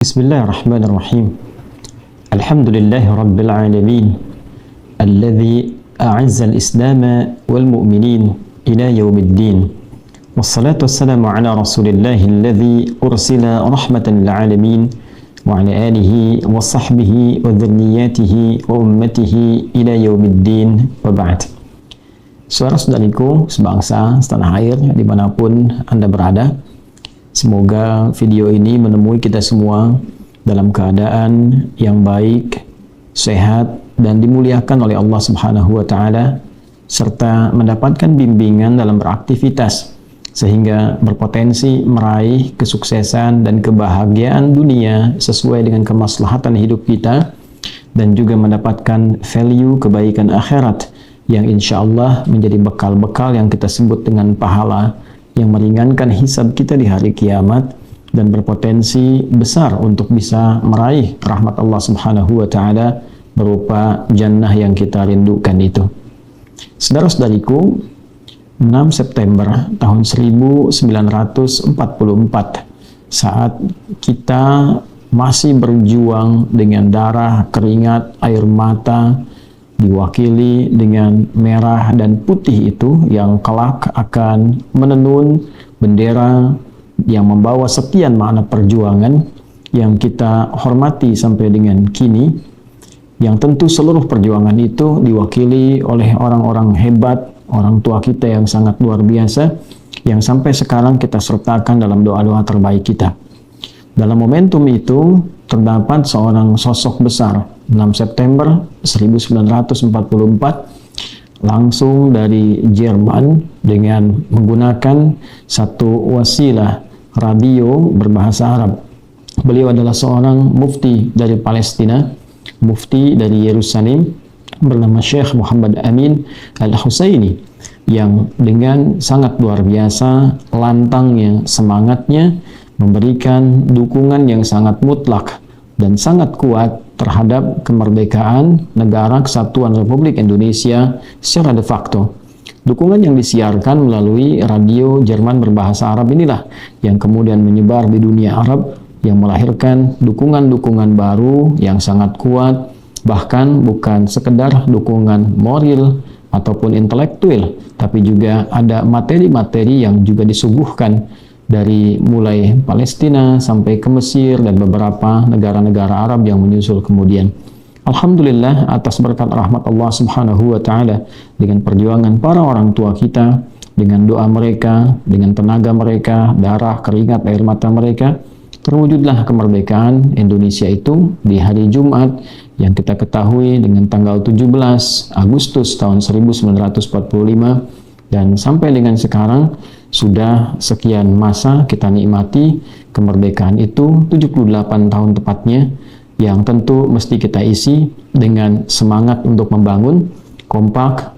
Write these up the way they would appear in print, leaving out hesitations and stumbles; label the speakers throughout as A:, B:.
A: Bismillahirrahmanirrahim. Alhamdulillahi rabbil alamin. Alladzi a'azza al-islam wal mu'minin ila yaumiddin. Wassalatu wassalamu ala rasulillahi alladzi ursila rahmatan lil alamin wa ala alihi wa sahbihi wa dhurriyyatihi wa ummatihi ila yaumiddin wa ba'd. Saudara-saudariku sebangsa setanah air dimanapun Anda berada, semoga video ini menemui kita semua dalam keadaan yang baik, sehat, dan dimuliakan oleh Allah Subhanahu wa Ta'ala, serta mendapatkan bimbingan dalam beraktivitas sehingga berpotensi meraih kesuksesan dan kebahagiaan dunia sesuai dengan kemaslahatan hidup kita, dan juga mendapatkan value kebaikan akhirat yang insya Allah menjadi bekal-bekal yang kita sebut dengan pahala yang meringankan hisab kita di hari kiamat dan berpotensi besar untuk bisa meraih rahmat Allah Subhanahu wa Ta'ala berupa jannah yang kita rindukan itu. Saudara-saudariku, 6 September tahun 1944, saat kita masih berjuang dengan darah, keringat, air mata, diwakili dengan merah dan putih itu yang kelak akan menenun bendera yang membawa sekian makna perjuangan yang kita hormati sampai dengan kini, yang tentu seluruh perjuangan itu diwakili oleh orang-orang hebat, orang tua kita yang sangat luar biasa, yang sampai sekarang kita sertakan dalam doa-doa terbaik kita. Dalam momentum itu terdapat seorang sosok besar, 6 September 1944, langsung dari Jerman dengan menggunakan satu wasilah radio berbahasa Arab. Beliau adalah seorang mufti dari Palestina, mufti dari Yerusalem, bernama Syekh Muhammad Amin Al-Husaini, yang dengan sangat luar biasa lantangnya, semangatnya, memberikan dukungan yang sangat mutlak dan sangat kuat terhadap kemerdekaan negara kesatuan Republik Indonesia secara de facto. Dukungan yang disiarkan melalui radio Jerman berbahasa Arab inilah yang kemudian menyebar di dunia Arab, yang melahirkan dukungan-dukungan baru yang sangat kuat, bahkan bukan sekedar dukungan moral ataupun intelektual, tapi juga ada materi-materi yang juga disuguhkan dari mulai Palestina sampai ke Mesir dan beberapa negara-negara Arab yang menyusul kemudian. Alhamdulillah atas berkat rahmat Allah Subhanahu wa Ta'ala, dengan perjuangan para orang tua kita, dengan doa mereka, dengan tenaga mereka, darah, keringat, air mata mereka, terwujudlah kemerdekaan Indonesia itu di hari Jumat yang kita ketahui dengan tanggal 17 Agustus tahun 1945, dan sampai dengan sekarang sudah sekian masa kita nikmati kemerdekaan itu, 78 tahun tepatnya, yang tentu mesti kita isi dengan semangat untuk membangun, kompak,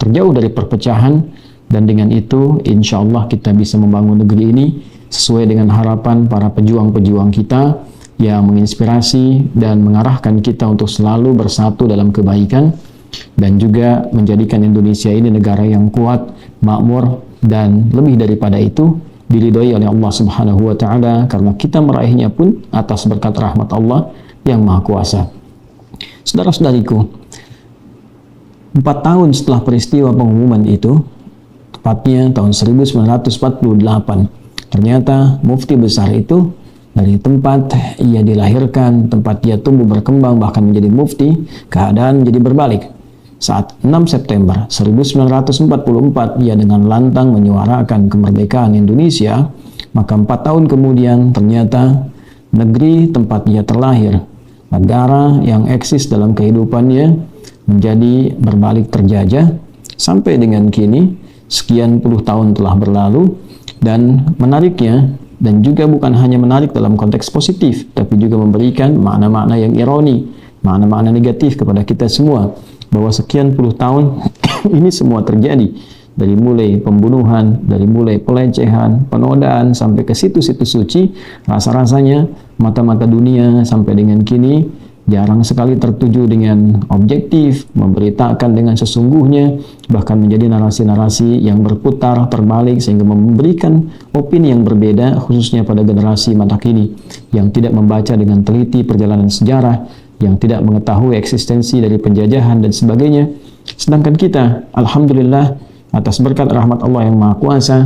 A: terjauh dari perpecahan, dan dengan itu insya Allah kita bisa membangun negeri ini sesuai dengan harapan para pejuang-pejuang kita yang menginspirasi dan mengarahkan kita untuk selalu bersatu dalam kebaikan, dan juga menjadikan Indonesia ini negara yang kuat, makmur, dan lebih daripada itu diridhoi oleh Allah Subhanahu wa Ta'ala, karena kita meraihnya pun atas berkat rahmat Allah yang Maha Kuasa. Saudara-saudariku, 4 tahun setelah peristiwa pengumuman itu, tepatnya tahun 1948, ternyata mufti besar itu dari tempat ia dilahirkan, tempat ia tumbuh berkembang bahkan menjadi mufti, keadaan menjadi berbalik. Saat 6 September 1944 ia dengan lantang menyuarakan kemerdekaan Indonesia, maka 4 tahun kemudian ternyata negeri tempat ia terlahir, negara yang eksis dalam kehidupannya, menjadi berbalik terjajah sampai dengan kini. Sekian puluh tahun telah berlalu, dan menariknya, dan juga bukan hanya menarik dalam konteks positif, tapi juga memberikan makna-makna yang ironi, makna-makna negatif kepada kita semua, bahwa sekian puluh tahun ini semua terjadi, dari mulai pembunuhan, dari mulai pelecehan, penodaan, sampai ke situs-situs suci, rasa-rasanya mata-mata dunia sampai dengan kini jarang sekali tertuju dengan objektif, memberitakan dengan sesungguhnya, bahkan menjadi narasi-narasi yang berputar terbalik sehingga memberikan opini yang berbeda, khususnya pada generasi masa kini yang tidak membaca dengan teliti perjalanan sejarah, yang tidak mengetahui eksistensi dari penjajahan dan sebagainya. Sedangkan kita, alhamdulillah, atas berkat rahmat Allah yang Maha Kuasa,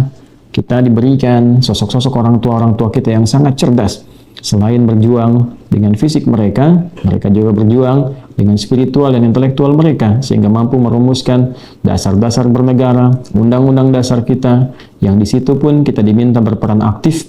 A: kita diberikan sosok-sosok orang tua kita yang sangat cerdas. Selain berjuang dengan fisik mereka, mereka juga berjuang dengan spiritual dan intelektual mereka, sehingga mampu merumuskan dasar-dasar bernegara, undang-undang dasar kita, yang di situ pun kita diminta berperan aktif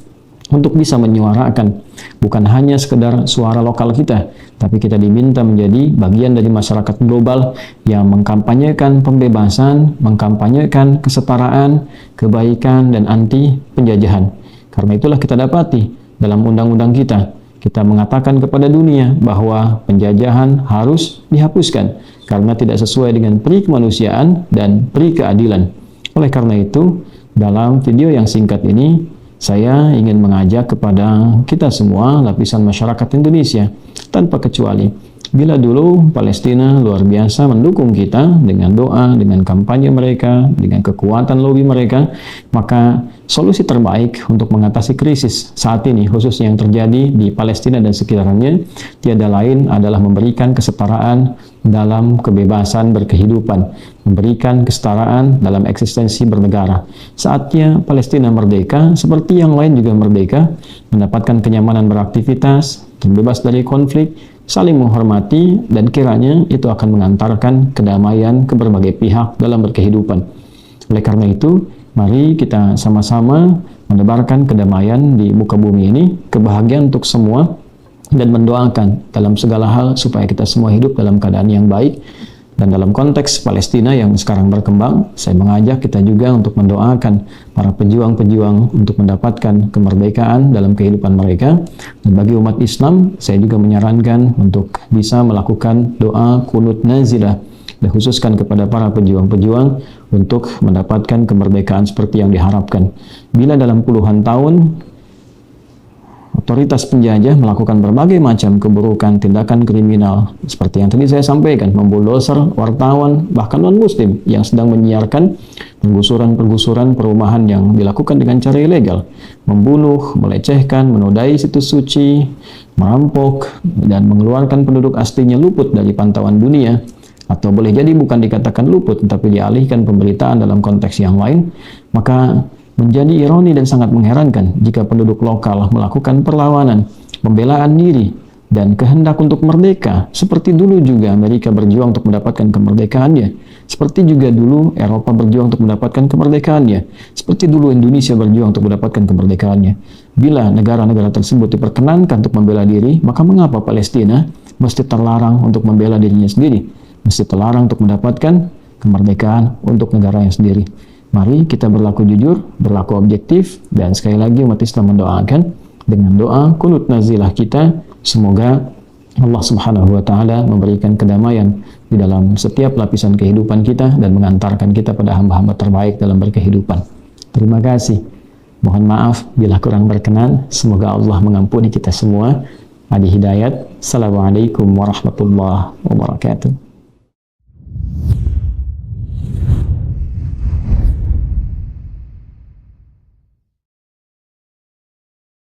A: untuk bisa menyuarakan bukan hanya sekedar suara lokal kita, tapi kita diminta menjadi bagian dari masyarakat global yang mengkampanyekan pembebasan, mengkampanyekan kesetaraan, kebaikan, dan anti penjajahan. Karena itulah kita dapati dalam undang-undang kita mengatakan kepada dunia bahwa penjajahan harus dihapuskan karena tidak sesuai dengan peri kemanusiaan dan peri keadilan. Oleh karena itu, dalam video yang singkat ini, saya ingin mengajak kepada kita semua, lapisan masyarakat Indonesia, tanpa kecuali, bila dulu Palestina luar biasa mendukung kita dengan doa, dengan kampanye mereka, dengan kekuatan lobi mereka, maka solusi terbaik untuk mengatasi krisis saat ini, khususnya yang terjadi di Palestina dan sekitarnya, tiada lain adalah memberikan kesetaraan dalam kebebasan berkehidupan, memberikan kesetaraan dalam eksistensi bernegara. Saatnya Palestina merdeka, seperti yang lain juga merdeka, mendapatkan kenyamanan beraktivitas, terbebas dari konflik, saling menghormati, dan kiranya itu akan mengantarkan kedamaian ke berbagai pihak dalam berkehidupan. Oleh karena itu, mari kita sama-sama menebarkan kedamaian di muka bumi ini, kebahagiaan untuk semua, dan mendoakan dalam segala hal supaya kita semua hidup dalam keadaan yang baik. Dan dalam konteks Palestina yang sekarang berkembang, saya mengajak kita juga untuk mendoakan para pejuang-pejuang untuk mendapatkan kemerdekaan dalam kehidupan mereka. Dan bagi umat Islam, saya juga menyarankan untuk bisa melakukan doa kunut nazilah, dikhususkan kepada para pejuang-pejuang untuk mendapatkan kemerdekaan seperti yang diharapkan. Bila dalam puluhan tahun otoritas penjajah melakukan berbagai macam keburukan, tindakan kriminal, seperti yang tadi saya sampaikan, membuldoser wartawan, bahkan non-muslim yang sedang menyiarkan penggusuran-penggusuran perumahan yang dilakukan dengan cara ilegal, membunuh, melecehkan, menodai situs suci, merampok, dan mengeluarkan penduduk aslinya luput dari pantauan dunia, atau boleh jadi bukan dikatakan luput, tetapi dialihkan pemberitaan dalam konteks yang lain, maka menjadi ironi dan sangat mengherankan jika penduduk lokal melakukan perlawanan, pembelaan diri, dan kehendak untuk merdeka, seperti dulu juga Amerika berjuang untuk mendapatkan kemerdekaannya, seperti juga dulu Eropa berjuang untuk mendapatkan kemerdekaannya, seperti dulu Indonesia berjuang untuk mendapatkan kemerdekaannya. Bila negara-negara tersebut diperkenankan untuk membela diri, maka mengapa Palestina mesti terlarang untuk membela dirinya sendiri, mesti terlarang untuk mendapatkan kemerdekaan untuk negaranya sendiri? Mari kita berlaku jujur, berlaku objektif, dan sekali lagi umat Islam mendoakan dengan doa kunut nazilah kita, semoga Allah Subhanahu wa Ta'ala memberikan kedamaian di dalam setiap lapisan kehidupan kita dan mengantarkan kita pada hamba-hamba terbaik dalam berkehidupan. Terima kasih. Mohon maaf bila kurang berkenan. Semoga Allah mengampuni kita semua. Adi Hidayat. Assalamualaikum warahmatullahi wabarakatuh.